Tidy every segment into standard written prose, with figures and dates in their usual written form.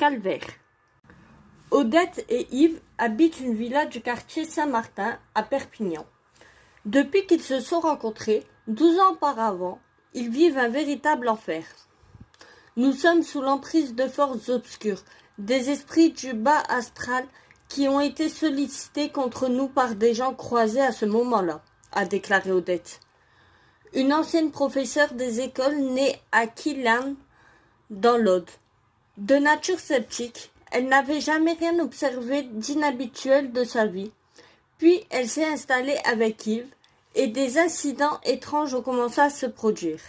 calvaire. Odette et Yves habitent une villa du quartier Saint-Martin à Perpignan. Depuis qu'ils se sont rencontrés, 12 ans auparavant, ils vivent un véritable enfer. Nous sommes sous l'emprise de forces obscures, des esprits du bas astral qui ont été sollicités contre nous par des gens croisés à ce moment-là, a déclaré Odette. Une ancienne professeure des écoles née à Quillan, dans l'Aude. De nature sceptique, elle n'avait jamais rien observé d'inhabituel de sa vie. Puis elle s'est installée avec Yves et des incidents étranges ont commencé à se produire.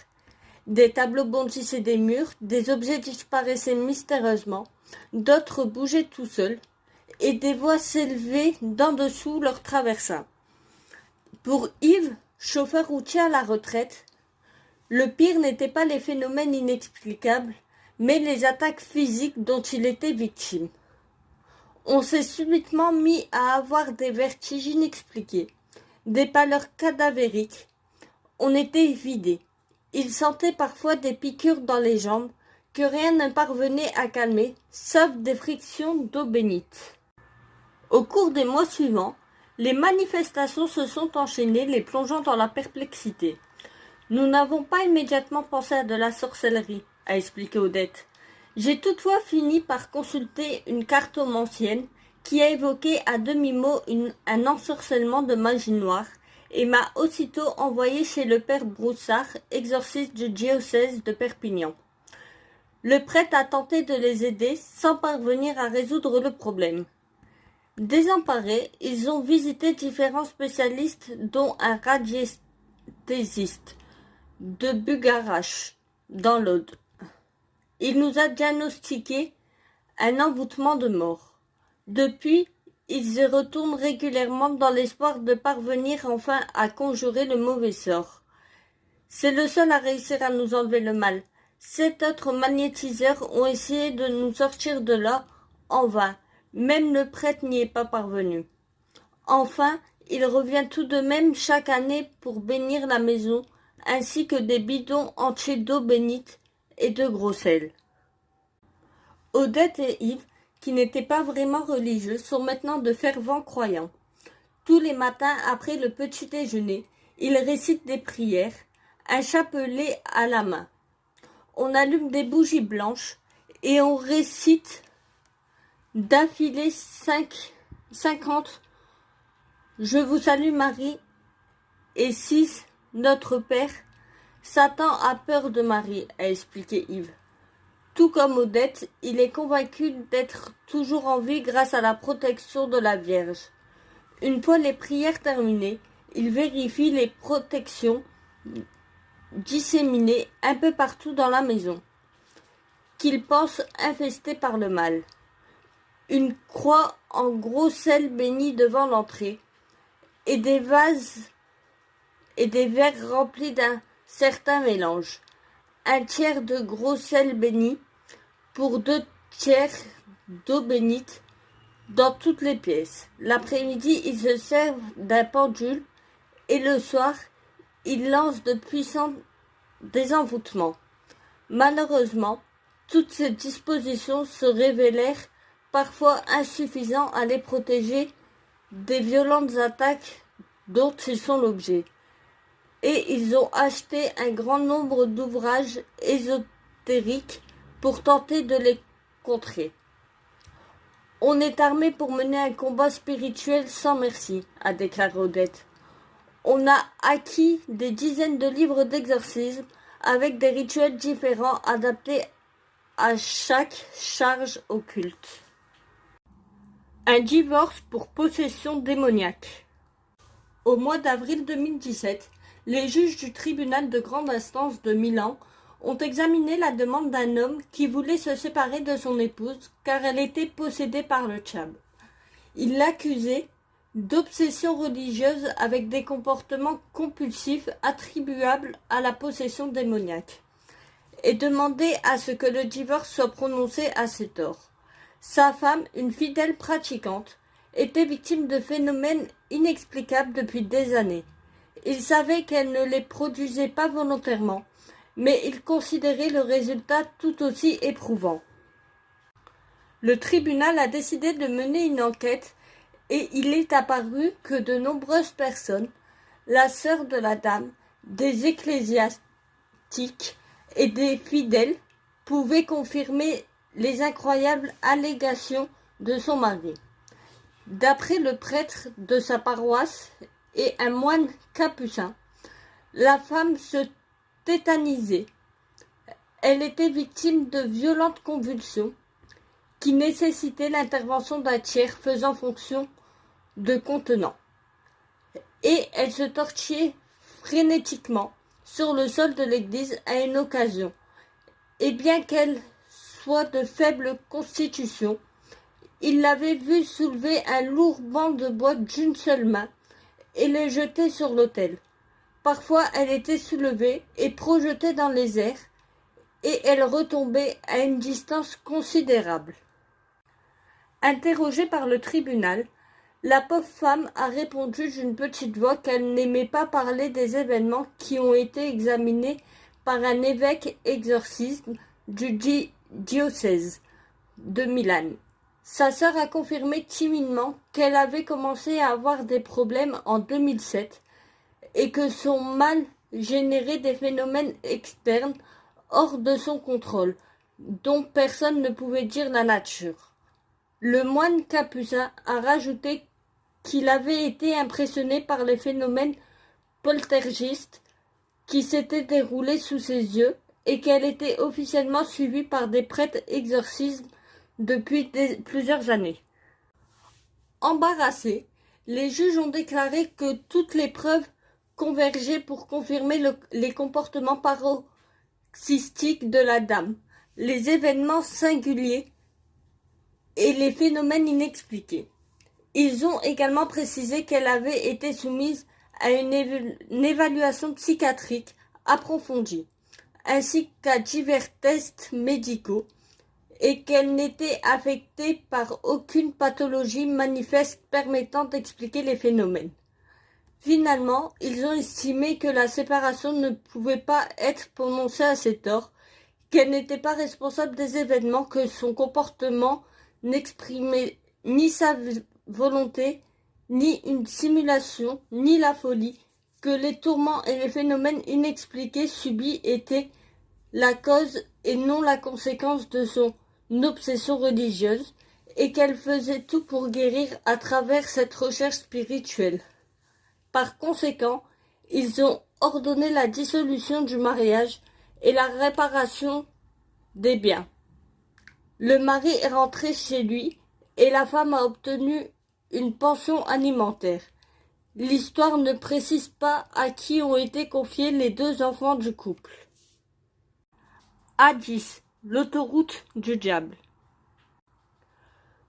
Des tableaux bondissaient des murs, des objets disparaissaient mystérieusement, d'autres bougeaient tout seuls et des voix s'élevaient d'en dessous leur traversin. Pour Yves, chauffeur routier à la retraite, le pire n'était pas les phénomènes inexplicables, mais les attaques physiques dont il était victime. On s'est subitement mis à avoir des vertiges inexpliqués, des pâleurs cadavériques. On était vidé. Il sentait parfois des piqûres dans les jambes que rien ne parvenait à calmer, sauf des frictions d'eau bénite. Au cours des mois suivants, les manifestations se sont enchaînées, les plongeant dans la perplexité. Nous n'avons pas immédiatement pensé à de la sorcellerie, a expliqué Odette. J'ai toutefois fini par consulter une cartomancienne qui a évoqué à demi-mot un ensorcellement de magie noire et m'a aussitôt envoyé chez le père Broussard, exorciste du diocèse de Perpignan. Le prêtre a tenté de les aider sans parvenir à résoudre le problème. Désemparés, ils ont visité différents spécialistes dont un radiesthésiste de Bugarache, dans l'Aude. Il nous a diagnostiqué un envoûtement de mort. Depuis, ils y retournent régulièrement dans l'espoir de parvenir enfin à conjurer le mauvais sort. C'est le seul à réussir à nous enlever le mal. 7 autres magnétiseurs ont essayé de nous sortir de là, en vain. Même le prêtre n'y est pas parvenu. Enfin, il revient tout de même chaque année pour bénir la maison, ainsi que des bidons entiers d'eau bénite et de gros sel. Odette et Yves, qui n'étaient pas vraiment religieux, sont maintenant de fervents croyants. Tous les matins, après le petit déjeuner, ils récitent des prières, un chapelet à la main. On allume des bougies blanches et on récite d'affilée 50 « Je vous salue Marie » et 6 « Notre Père ». Satan a peur de Marie, a expliqué Yves. Tout comme Odette, il est convaincu d'être toujours en vie grâce à la protection de la Vierge. Une fois les prières terminées, il vérifie les protections disséminées un peu partout dans la maison, qu'il pense infestées par le mal. Une croix en gros sel béni devant l'entrée, et des vases et des verres remplis d'un certain mélange. Un tiers de gros sel béni pour 2 tiers d'eau bénite dans toutes les pièces. L'après-midi, ils se servent d'un pendule et le soir, ils lancent de puissants désenvoûtements. Malheureusement, toutes ces dispositions se révélèrent parfois insuffisantes à les protéger des violentes attaques dont ils sont l'objet. Et ils ont acheté un grand nombre d'ouvrages ésotériques pour tenter de les contrer. On est armé pour mener un combat spirituel sans merci, a déclaré Odette. On a acquis des dizaines de livres d'exorcisme avec des rituels différents adaptés à chaque charge occulte. Un divorce pour possession démoniaque. Au mois d'avril 2017, les juges du tribunal de grande instance de Milan ont examiné la demande d'un homme qui voulait se séparer de son épouse car elle était possédée par le diable. Il l'accusait d'obsession religieuse avec des comportements compulsifs attribuables à la possession démoniaque et demandait à ce que le divorce soit prononcé à ses torts. Sa femme, une fidèle pratiquante, était victime de phénomènes inexplicables depuis des années. Il savait qu'elle ne les produisait pas volontairement, mais il considérait le résultat tout aussi éprouvant. Le tribunal a décidé de mener une enquête et il est apparu que de nombreuses personnes, la sœur de la dame, des ecclésiastiques et des fidèles, pouvaient confirmer les incroyables allégations de son mari. D'après le prêtre de sa paroisse et un moine capucin, la femme se tétanisait. Elle était victime de violentes convulsions qui nécessitaient l'intervention d'un tiers faisant fonction de contenant. Et elle se torchait frénétiquement sur le sol de l'église à une occasion. Et bien qu'elle soit de faible constitution, il l'avait vue soulever un lourd banc de bois d'une seule main et le jeter sur l'autel. Parfois, elle était soulevée et projetée dans les airs, et elle retombait à une distance considérable. Interrogée par le tribunal, la pauvre femme a répondu d'une petite voix qu'elle n'aimait pas parler des événements qui ont été examinés par un évêque exorciste du diocèse de Milan. Sa sœur a confirmé timidement qu'elle avait commencé à avoir des problèmes en 2007 et que son mal générait des phénomènes externes hors de son contrôle, dont personne ne pouvait dire la nature. Le moine capucin a rajouté qu'il avait été impressionné par les phénomènes poltergeistes qui s'étaient déroulés sous ses yeux et qu'elle était officiellement suivie par des prêtres exorcistes depuis plusieurs années. Embarrassés, les juges ont déclaré que toutes les preuves convergeaient pour confirmer les comportements paroxystiques de la dame, les événements singuliers et les phénomènes inexpliqués. Ils ont également précisé qu'elle avait été soumise à une évaluation psychiatrique approfondie, ainsi qu'à divers tests médicaux, et qu'elle n'était affectée par aucune pathologie manifeste permettant d'expliquer les phénomènes. Finalement, ils ont estimé que la séparation ne pouvait pas être prononcée à ses torts, qu'elle n'était pas responsable des événements, que son comportement n'exprimait ni sa volonté, ni une simulation, ni la folie, que les tourments et les phénomènes inexpliqués subis étaient la cause et non la conséquence de son obsession religieuse, et qu'elle faisait tout pour guérir à travers cette recherche spirituelle. Par conséquent, ils ont ordonné la dissolution du mariage et la réparation des biens. Le mari est rentré chez lui et la femme a obtenu une pension alimentaire. L'histoire ne précise pas à qui ont été confiés les 2 enfants du couple. A10, l'autoroute du diable.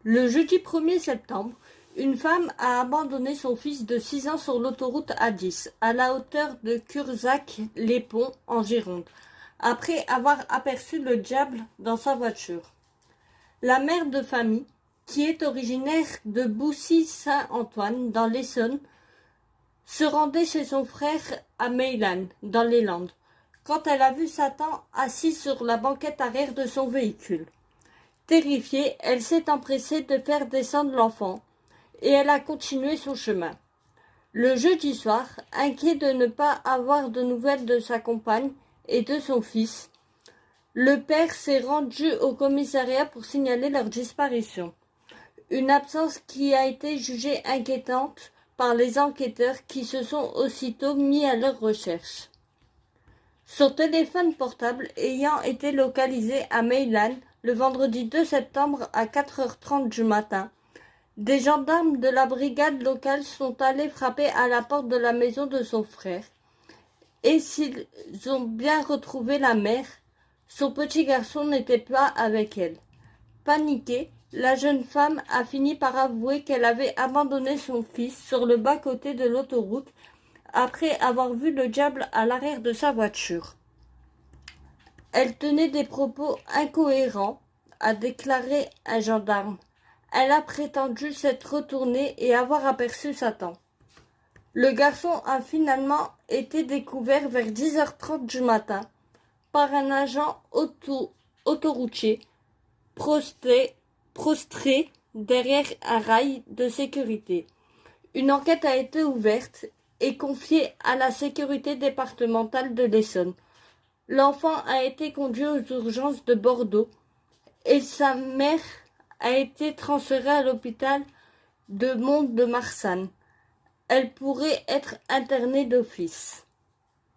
Le jeudi 1er septembre, une femme a abandonné son fils de 6 ans sur l'autoroute A10, à la hauteur de Curzac-les-Ponts, en Gironde, après avoir aperçu le diable dans sa voiture. La mère de famille, qui est originaire de Boussy-Saint-Antoine, dans l'Essonne, se rendait chez son frère à Meylan, dans les Landes, quand elle a vu Satan assis sur la banquette arrière de son véhicule. Terrifiée, elle s'est empressée de faire descendre l'enfant, et elle a continué son chemin. Le jeudi soir, inquiet de ne pas avoir de nouvelles de sa compagne et de son fils, le père s'est rendu au commissariat pour signaler leur disparition. Une absence qui a été jugée inquiétante par les enquêteurs qui se sont aussitôt mis à leur recherche. Son téléphone portable ayant été localisé à Meylan le vendredi 2 septembre à 4h30 du matin, des gendarmes de la brigade locale sont allés frapper à la porte de la maison de son frère. Et s'ils ont bien retrouvé la mère, son petit garçon n'était pas avec elle. Paniquée, la jeune femme a fini par avouer qu'elle avait abandonné son fils sur le bas-côté de l'autoroute après avoir vu le diable à l'arrière de sa voiture. Elle tenait des propos incohérents, a déclaré un gendarme. Elle a prétendu s'être retournée et avoir aperçu Satan. Le garçon a finalement été découvert vers 10h30 du matin par un agent autoroutier posté prostré derrière un rail de sécurité. Une enquête a été ouverte et confiée à la sécurité départementale de l'Essonne. L'enfant a été conduit aux urgences de Bordeaux et sa mère a été transférée à l'hôpital de Mont-de-Marsan. Elle pourrait être internée d'office.